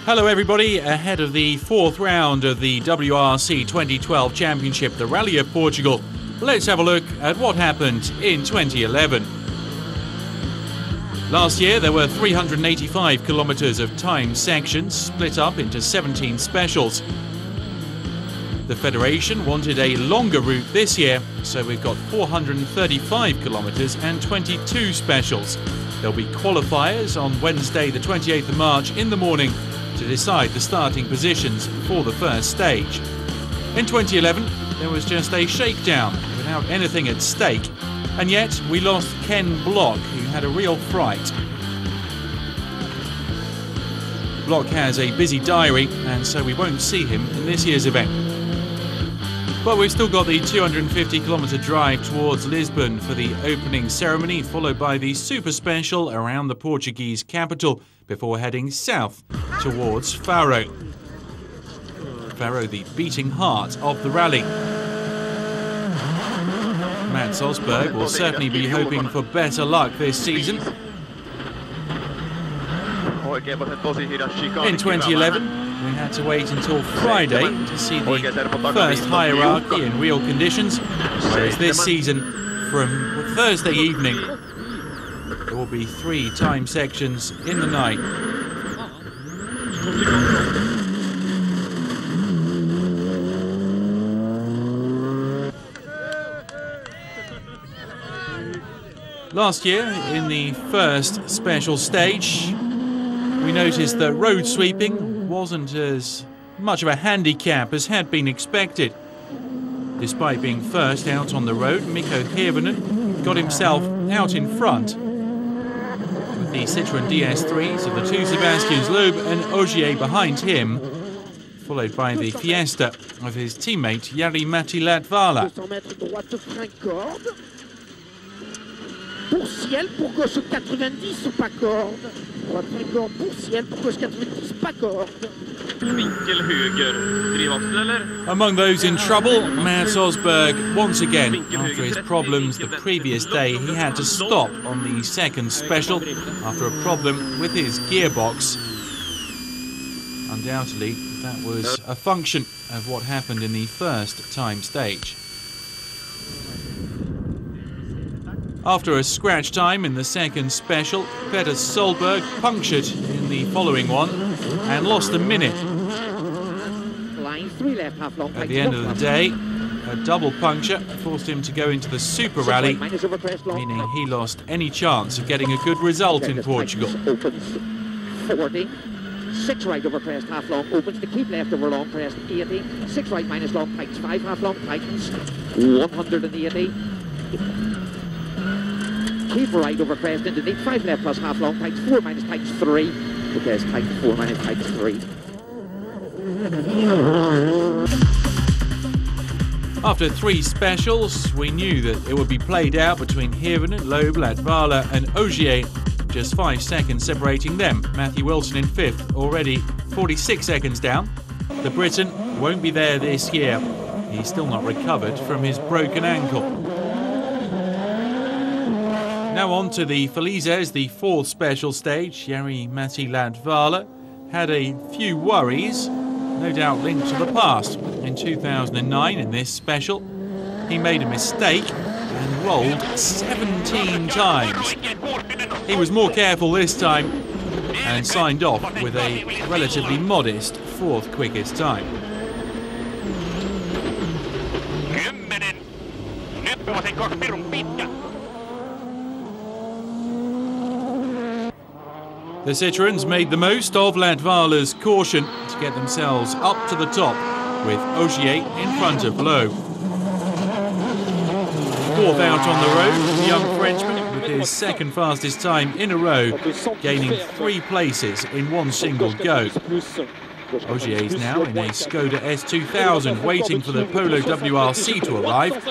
Hello everybody, ahead of the fourth round of the WRC 2012 Championship, the Rally of Portugal, let's have a look at what happened in 2011. Last year there were 385 kilometres of timed sections split up into 17 specials. The Federation wanted a longer route this year, so we've got 435 kilometres and 22 specials. There'll be qualifiers on Wednesday the 28th of March in the morning to decide the starting positions for the first stage. In 2011 there was just a shakedown without anything at stake, and yet we lost Ken Block, who had a real fright. Block has a busy diary and so we won't see him in this year's event. But we've still got the 250-kilometre drive towards Lisbon for the opening ceremony, followed by the super special around the Portuguese capital before heading south towards Faro. Faro, the beating heart of the rally. Mats Osberg will certainly be hoping for better luck this season. In 2011, we had to wait until Friday to see the first hierarchy in real conditions, whereas this season, from Thursday evening, there will be 3 time sections in the night. Last year, in the first special stage, we noticed that road sweeping wasn't as much of a handicap as had been expected. Despite being first out on the road, Mikko Hirvonen got himself out in front with the Citroën DS3s of the two Sebastians Loeb and Ogier behind him, followed by the Fiesta of his teammate Jari-Matti Latvala. Pour ciel, pour gauche 90 pas corde. Droite frein corde pour ciel, pour gauche 90 pas corde. Vinkel höger, drivaxel eller? Among those in trouble, Mats Osberg once again. After his problems the previous day, he had to stop on the second special after a problem with his gearbox. Undoubtedly, that was a function of what happened in the first time stage. After a scratch time in the second special, Peter Solberg punctured in the following one and lost a minute. At the end of the day, a double puncture forced him to go into the Super Rally, meaning he lost any chance of getting a good result in Portugal. 40, 6 right over crest, half long opens, to keep left over long crest, 80, 6 right minus long tightens, 5 half long tightens, 180. Keep right over crest into deep, 5 left plus half long tightens, 4 minus tightens 3. Okay, it's tight 4 minus tightens 3. After 3 specials, we knew that it would be played out between Hirvonen, Loeb, Latvala and Ogier, just 5 seconds separating them. Matthew Wilson in 5th, already 46 seconds down. The Briton won't be there this year. He's still not recovered from his broken ankle. Now on to the Felizes, the 4th special stage. Jari-Matti Latvala had a few worries, no doubt linked to the past. In 2009, in this special, he made a mistake and rolled 17 times. He was more careful this time and signed off with a relatively modest 4th quickest time. The Citroëns made the most of Latvala's caution to get themselves up to the top, with Ogier in front of Loeb. 4th out on the road, the young Frenchman with his 2nd fastest time in a row, gaining 3 places in one single go. Ogier is now in a Skoda S2000 waiting for the Polo WRC to arrive.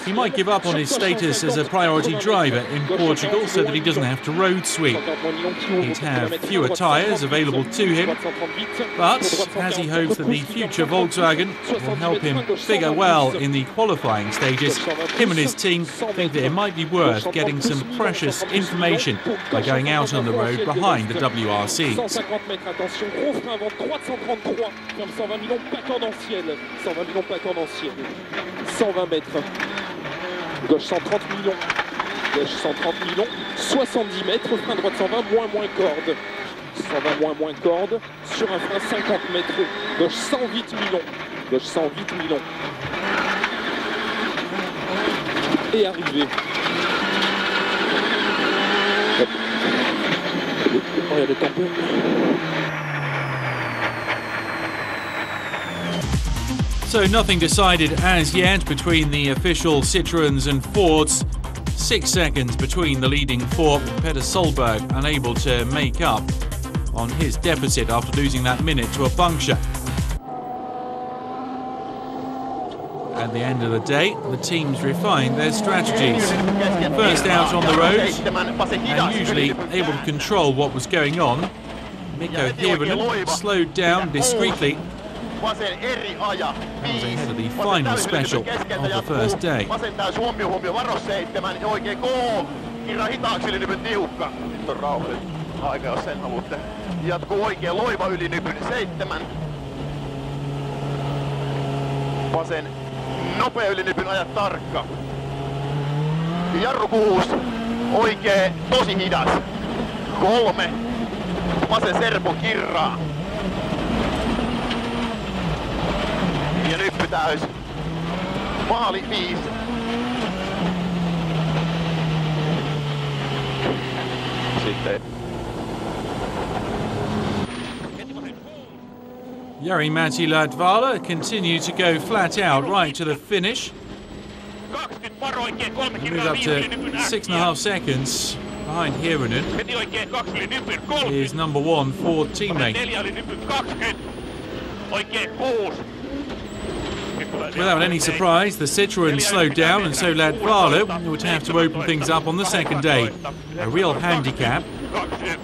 He might give up on his status as a priority driver in Portugal so that he doesn't have to road sweep. He'd have fewer tyres available to him, but as he hopes that the future Volkswagen will help him figure well in the qualifying stages, him and his team think that it might be worth getting some precious information by going out on the road behind the WRC. 333, ferme 120 millions, pas tendanciel. 120 millions, pas tendanciel. 120 mètres. Gauche 130 millions. Gauche 130 millions. 70 mètres, frein droite 120, moins corde. 120 moins corde. Sur un frein 50 mètres. Gauche 108 millions. Gauche 108 millions. Et arrivé. Hop. Oh, il y a des tempêtes. So nothing decided as yet between the official Citroëns and Fords. 6 seconds between the leading four. Peter Solberg unable to make up on his deficit after losing that minute to a puncture. At the end of the day, the teams refined their strategies. First out on the road, and usually able to control what was going on, Mikko Hirvonen slowed down discreetly. That was ahead of the final special of the first day. Nopea ylinypyn ajat tarkka. Jarru 6, oikee tosi hidas. 3, vasen serpo kirraa. Ja nyppy täys. Maali 5. Sitten. Jari-Matti Latvala continued to go flat out right to the finish. He moved up to 6.5 seconds behind Hirvonen, his number 1 Ford teammate. Without any surprise, the Citroën slowed down, and so Latvala would have to open things up on the second day. A real handicap.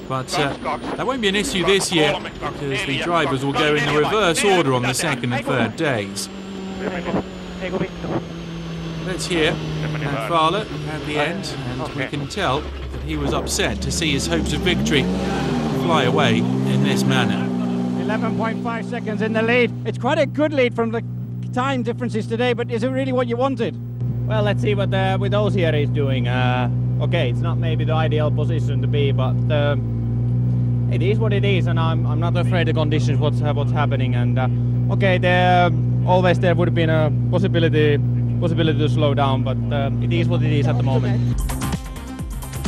But that won't be an issue this year, because the drivers will go in the reverse order on the second and third days. Let's hear Latvala at the end, and we can tell that he was upset to see his hopes of victory fly away in this manner. 11.5 seconds in the lead. It's quite a good lead from the time differences today, but is it really what you wanted? Well, let's see what with Ogier is doing. Okay, it's not maybe the ideal position to be, but it is what it is, and I'm not afraid of conditions, what's happening. And okay, always there would have been a possibility to slow down, but it is what it is at the moment.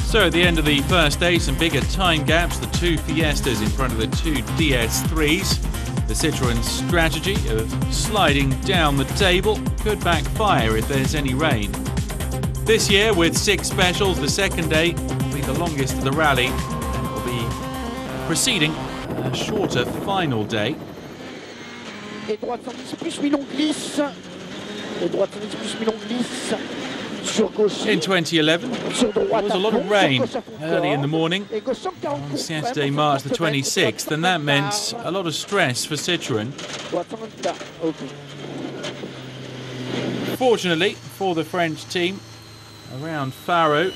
So at the end of the first day, some bigger time gaps. The 2 Fiestas in front of the 2 DS3s. The Citroën's strategy of sliding down the table could backfire if there's any rain. This year, with 6 specials, the second day will be the longest of the rally, and will be preceding a shorter final day. Et droite 110 plus mi-long glisse. Et droite 110 plus mi-long glisse. In 2011, there was a lot of rain early in the morning on Saturday, March the 26th, and that meant a lot of stress for Citroën. Fortunately for the French team, around Faro,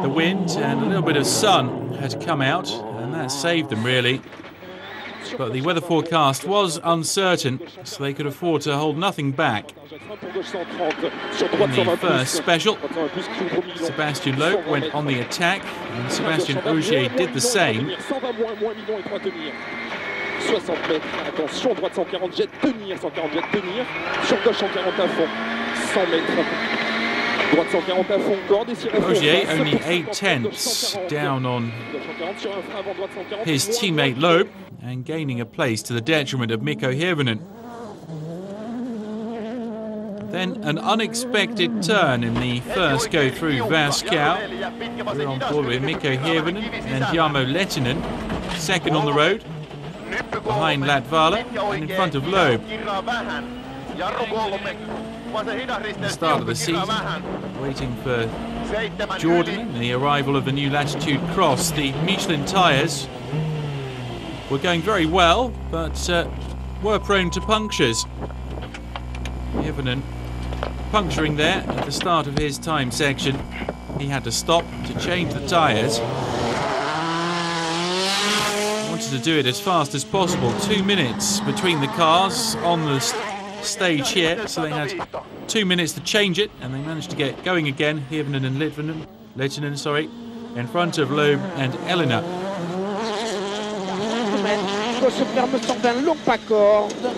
the wind and a little bit of sun had come out, and that saved them really. But the weather forecast was uncertain, so they could afford to hold nothing back. In the first special, Sébastien Loeb went on the attack, and Sébastien Ogier did the same. 60 mètres, attention, droite 140 jet, tenir, 140 jet, tenir, sur gauche 140 à fond, 100 mètres, droite 140 à fond, corde et ciré à fond. Ogier only 8/10 down on his teammate Loeb, and gaining a place to the detriment of Mikko Hirvonen. Then an unexpected turn in the first go through Vaskau. We're on board with Mikko Hirvonen and Jarmo Lehtinen, second on the road. behind Latvala and in front of Loeb. The start of the season, waiting for Jordan and the arrival of the new Latitude Cross. The Michelin tyres were going very well, but were prone to punctures. Hirvonen puncturing there at the start of his time section. He had to stop to change the tyres. Wanted to do it as fast as possible. 2 minutes between the cars on the stage here, so they had 2 minutes to change it, and they managed to get going again. Hirvonen and Lehtinen, in front of Loeb and Elena. Gauche ferme 120 long pas corde.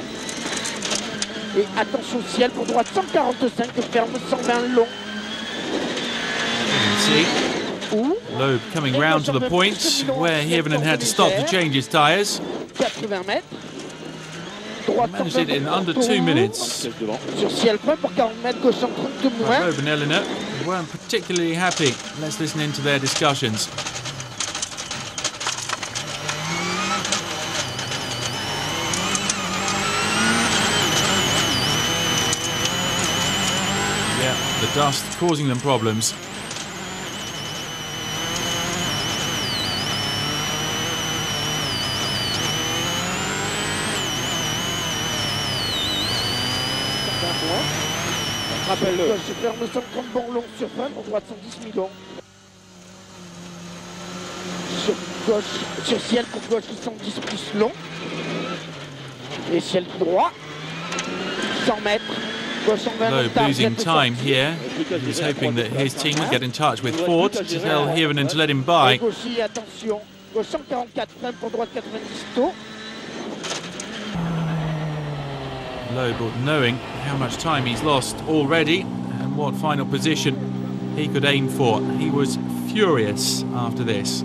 Et attention ciel pour droite 145 ferme 120 long. You can see Loeb coming round to the point where Hirvonen had to stop to change his tyres. 80 mètres. Managed it in under 2 minutes. Sur ciel point pour 40 mètres, gauche 132 moins. Loeb and Elena weren't particularly happy. Let's listen into their discussions. Yeah, the dust causing them problems. Rappelle-le. Gauche ferme 130 bords long sur fin, pour droite 110 000 long. Sur ciel pour gauche 110 plus long. Et ciel droit. 100 mètres. Gauche 120 Loeb losing time here. He was hoping that his team would get in touch with Ford to tell Hirvonen to let him by. Gauche, attention. Gauche 144 frein pour droite 90 taux. Loeb knowing how much time he's lost already and what final position he could aim for. He was furious after this.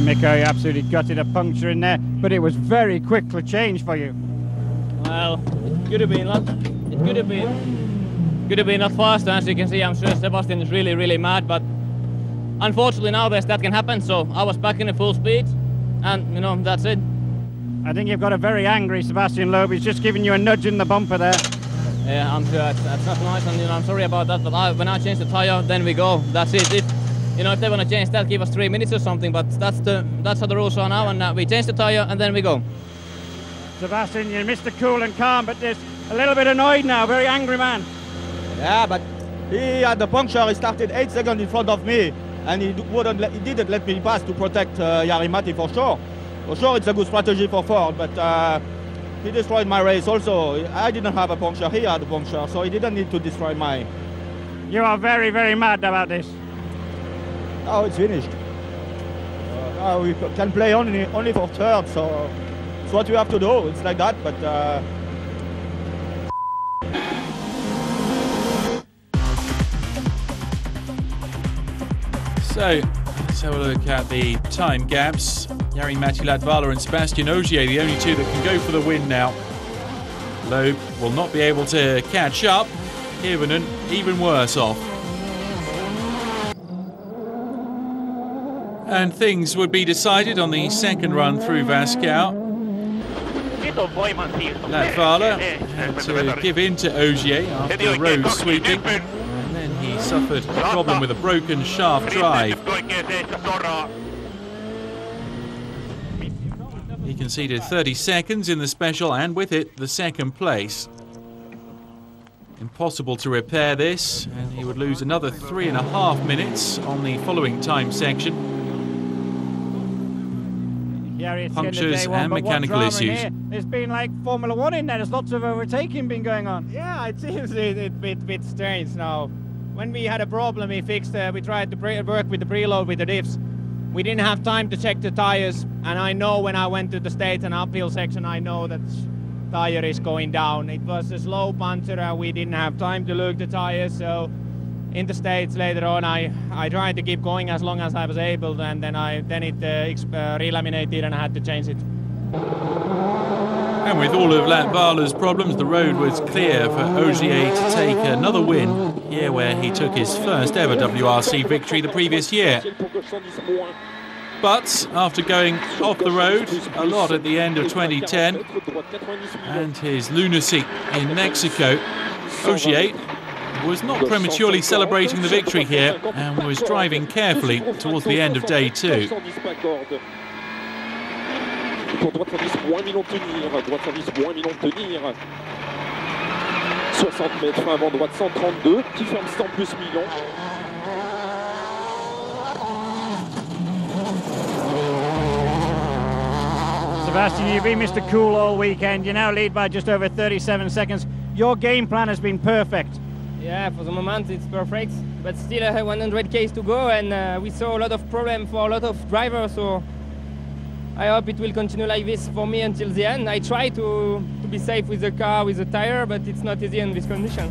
Mikko, you absolutely gutted a puncture in there, but it was very quickly changed for you. Well, it could have been not faster. As you can see, I'm sure Sebastian is really mad, but unfortunately nowadays that can happen, so I was back in the full speed, and you know, that's it. I think you've got a very angry Sebastian Loeb. He's just giving you a nudge in the bumper there. Yeah, I'm sure that's not nice, and you know, I'm sorry about that, but when I change the tyre, then we go. That's it. If they want to change that, give us 3 minutes or something, but that's how the rules are now, and we change the tyre and then we go. Sebastian, you're Mr. Cool and Calm, but just a little bit annoyed now, very angry man. Yeah, but he had the puncture. He started 8 seconds in front of me, and he didn't let me pass to protect Jari-Matti for sure. For sure, it's a good strategy for Ford, but he destroyed my race also. I didn't have a puncture. He had a puncture, so he didn't need to destroy mine. You are very mad about this. Now it's finished. Now we can play only for third, so it's what we have to do. It's like that, but. So, let's have a look at the time gaps. Jari-Matti Latvala and Sebastian Ogier, the only two that can go for the win now. Loeb will not be able to catch up. Hirvonen even worse off. And things would be decided on the second run through Vascoux. Latvala had to give in to Ogier after a road sweeping, and then he suffered a problem with a broken shaft drive. He conceded 30 seconds in the special, and with it the second place. Impossible to repair this, and he would lose another 3.5 minutes on the following time section. Punctures and mechanical issues. There's been like Formula 1 in there. There's lots of overtaking been going on. Yeah, it seems a bit strange now. When we had a problem, we tried to work with the preload with the diffs. We didn't have time to check the tires, and I know when I went to the States and uphill section, I know that tire is going down. It was a slow puncture and we didn't have time to look the tires, so in the States later on I tried to keep going as long as I was able, and then it relaminated and I had to change it. And with all of Latvala's problems, the road was clear for Ogier to take another win here, where he took his first ever WRC victory the previous year. But after going off the road a lot at the end of 2010 and his lunacy in Mexico, Ogier was not prematurely celebrating the victory here and was driving carefully towards the end of day 2. Pour droite service, moins 1000 tenir, droite service, moins 1000 tenir. 60 mètres avant droite 132, petit ferme stand plus 1000. Sebastian, you've been Mr. Cool all weekend. You now lead by just over 37 seconds. Your game plan has been perfect. Yeah, for the moment it's perfect, but still 100 km to go, and we saw a lot of problems for a lot of drivers, so I hope it will continue like this for me until the end. I try to be safe with the car, with the tire, but it's not easy in this condition.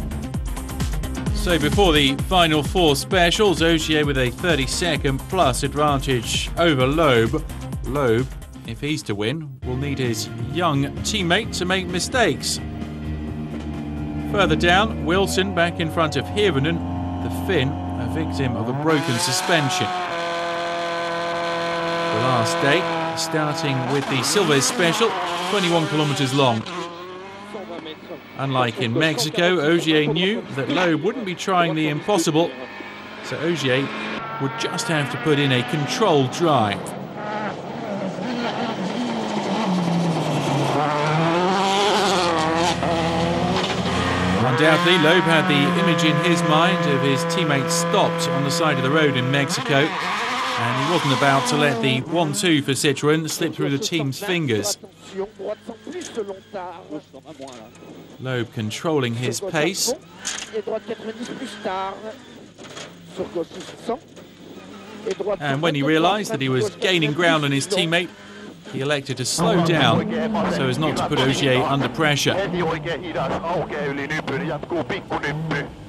So before the final 4 specials, Ogier with a 30-second plus advantage over Loeb. Loeb, if he's to win, will need his young teammate to make mistakes. Further down, Wilson back in front of Hirvonen, the Finn, a victim of a broken suspension. The last day, starting with the Silves Special, 21 kilometers long. Unlike in Mexico, Ogier knew that Loeb wouldn't be trying the impossible, so Ogier would just have to put in a controlled drive. Undoubtedly, Loeb had the image in his mind of his teammates stopped on the side of the road in Mexico, and he wasn't about to let the 1-2 for Citroën slip through the team's fingers. Loeb controlling his pace. And when he realised that he was gaining ground on his teammate, he elected to slow down so as not to put Ogier under pressure.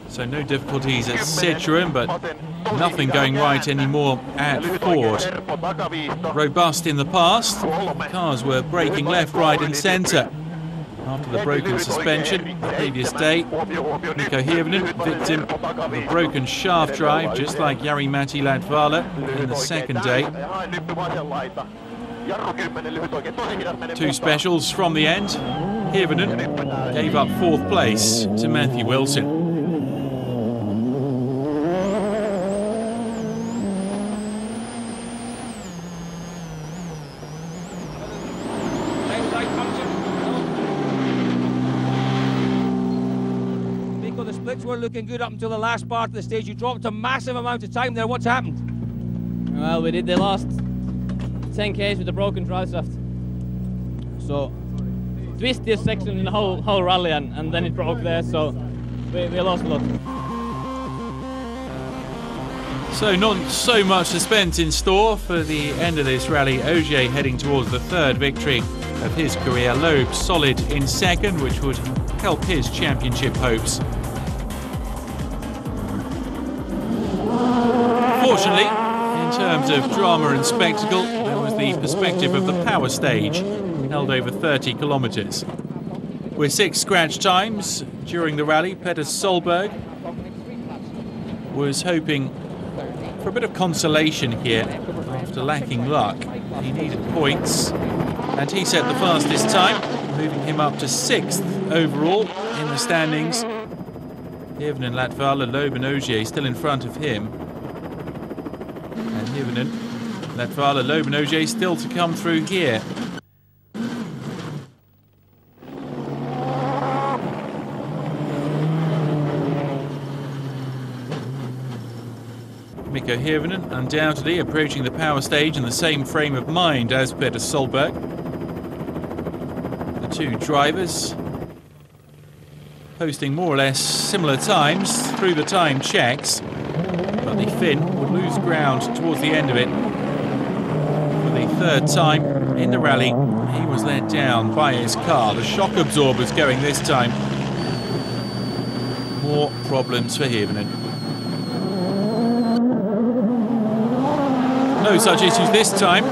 So no difficulties at Citroën, but nothing going right anymore at Ford. Robust in the past, cars were braking left, right and centre. After the broken suspension the previous day, Mikko Hirvonen, victim of a broken shaft drive, just like Jari-Matti Latvala in the second day. 2 specials from the end. Hirvonen gave up 4th place to Matthew Wilson. Mikko, the splits were looking good up until the last part of the stage. You dropped a massive amount of time there. What's happened? Well, we did the last 10 km with a broken drive shaft. So, twistiest section in the whole rally, and then it broke there, so we lost a lot. So not so much suspense in store for the end of this rally. Ogier heading towards the 3rd victory of his career. Loeb solid in 2nd, which would help his championship hopes. Fortunately, in terms of drama and spectacle, there was the perspective of the power stage, held over 30 kilometres. With 6 scratch times during the rally, Petter Solberg was hoping for a bit of consolation here after lacking luck. He needed points, and he set the fastest time, moving him up to 6th overall in the standings. Hirvonen, Latvala, Loeb and Ogier still in front of him. And Hirvonen, Latvala, Loeb and Ogier still to come through here. Mikko Hirvonen undoubtedly approaching the power stage in the same frame of mind as Petter Solberg. The 2 drivers posting more or less similar times through the time checks, but the Finn would lose ground towards the end of it. For the 3rd time in the rally, he was let down by his car. The shock absorber's going this time. More problems for Hirvonen. No such issues this time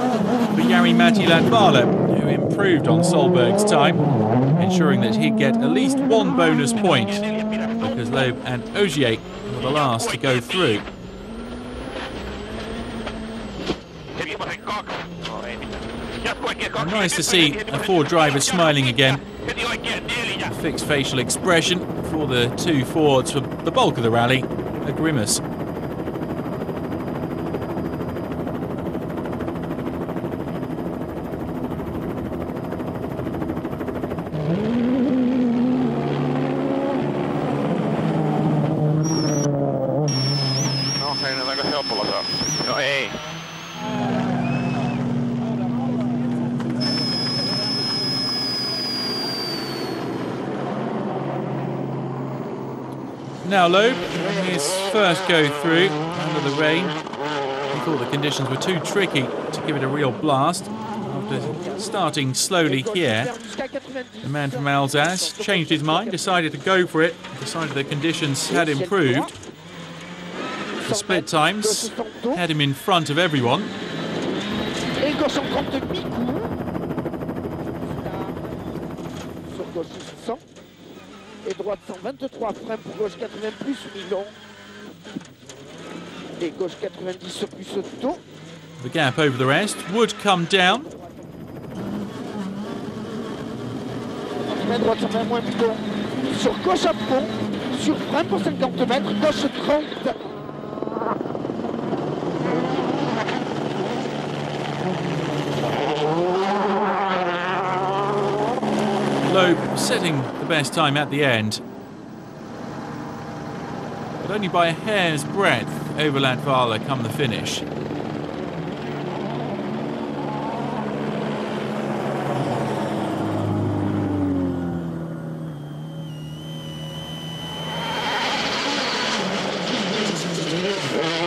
for Jari-Matti Latvala, who improved on Solberg's time, ensuring that he'd get at least one bonus point, because Loeb and Ogier were the last to go through. And nice to see a Ford driver smiling again. A fixed facial expression for the two Fords for the bulk of the rally, a grimace. No, heinätäänkö helpolla saa? No ei. Now Loeb, his first go through under the rain. He thought the conditions were too tricky to give it a real blast. After starting slowly here, the man from Alsace changed his mind, decided to go for it, decided the conditions had improved. The split times had him in front of everyone. Et droite 123, frein pour gauche 80 plus Milon. Et gauche 90 plus tôt. The gap over the rest would come down. Droite 120 moins Milon. Sur gauche à fond, sur frein pour 50 mètres, gauche 30. Loeb setting the best time at the end, but only by a hair's breadth over Latvala come the finish.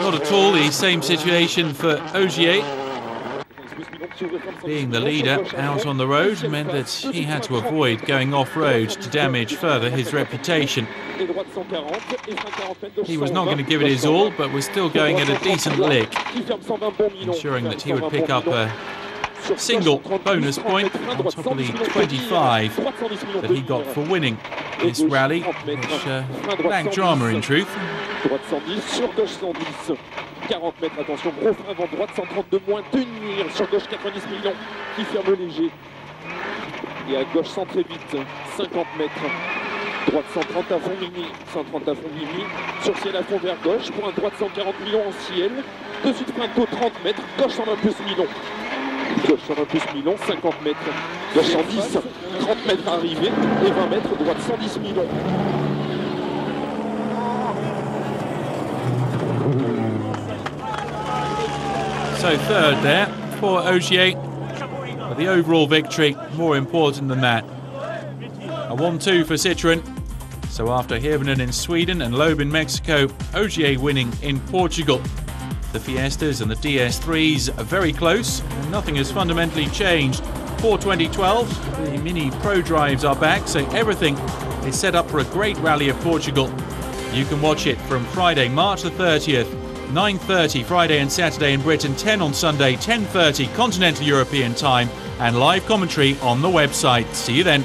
Not at all the same situation for Ogier. Being the leader out on the road meant that he had to avoid going off-road to damage further his reputation. He was not going to give it his all, but was still going at a decent lick, ensuring that he would pick up a single bonus point on top of the 25 that he got for winning this rally, which lacked drama in truth. 40 mètres, attention, gros frein avant droite, 132 moins, tenir sur gauche 90 millions qui ferme léger. Et à gauche centré vite, 50 mètres, droite 130 à fond mini, 130 à fond mini, sur ciel à fond vers gauche, pour un droite 140 millions en ciel, dessus de frein tôt 30 mètres, gauche 120 plus millions. Gauche 120 plus millions, 50 mètres, gauche 110, 30 mètres arrivée, et 20 mètres, droite 110 millions. So third there for Ogier, but the overall victory more important than that. A 1-2 for Citroën. So after Hirvonen in Sweden and Loeb in Mexico, Ogier winning in Portugal. The Fiestas and the DS3s are very close, and nothing has fundamentally changed. For 2012, the Mini Pro drives are back, so everything is set up for a great rally of Portugal. You can watch it from Friday, March the 30th, 9:30 Friday and Saturday in Britain, 10 on Sunday, 10:30 Continental European time, and live commentary on the website. See you then.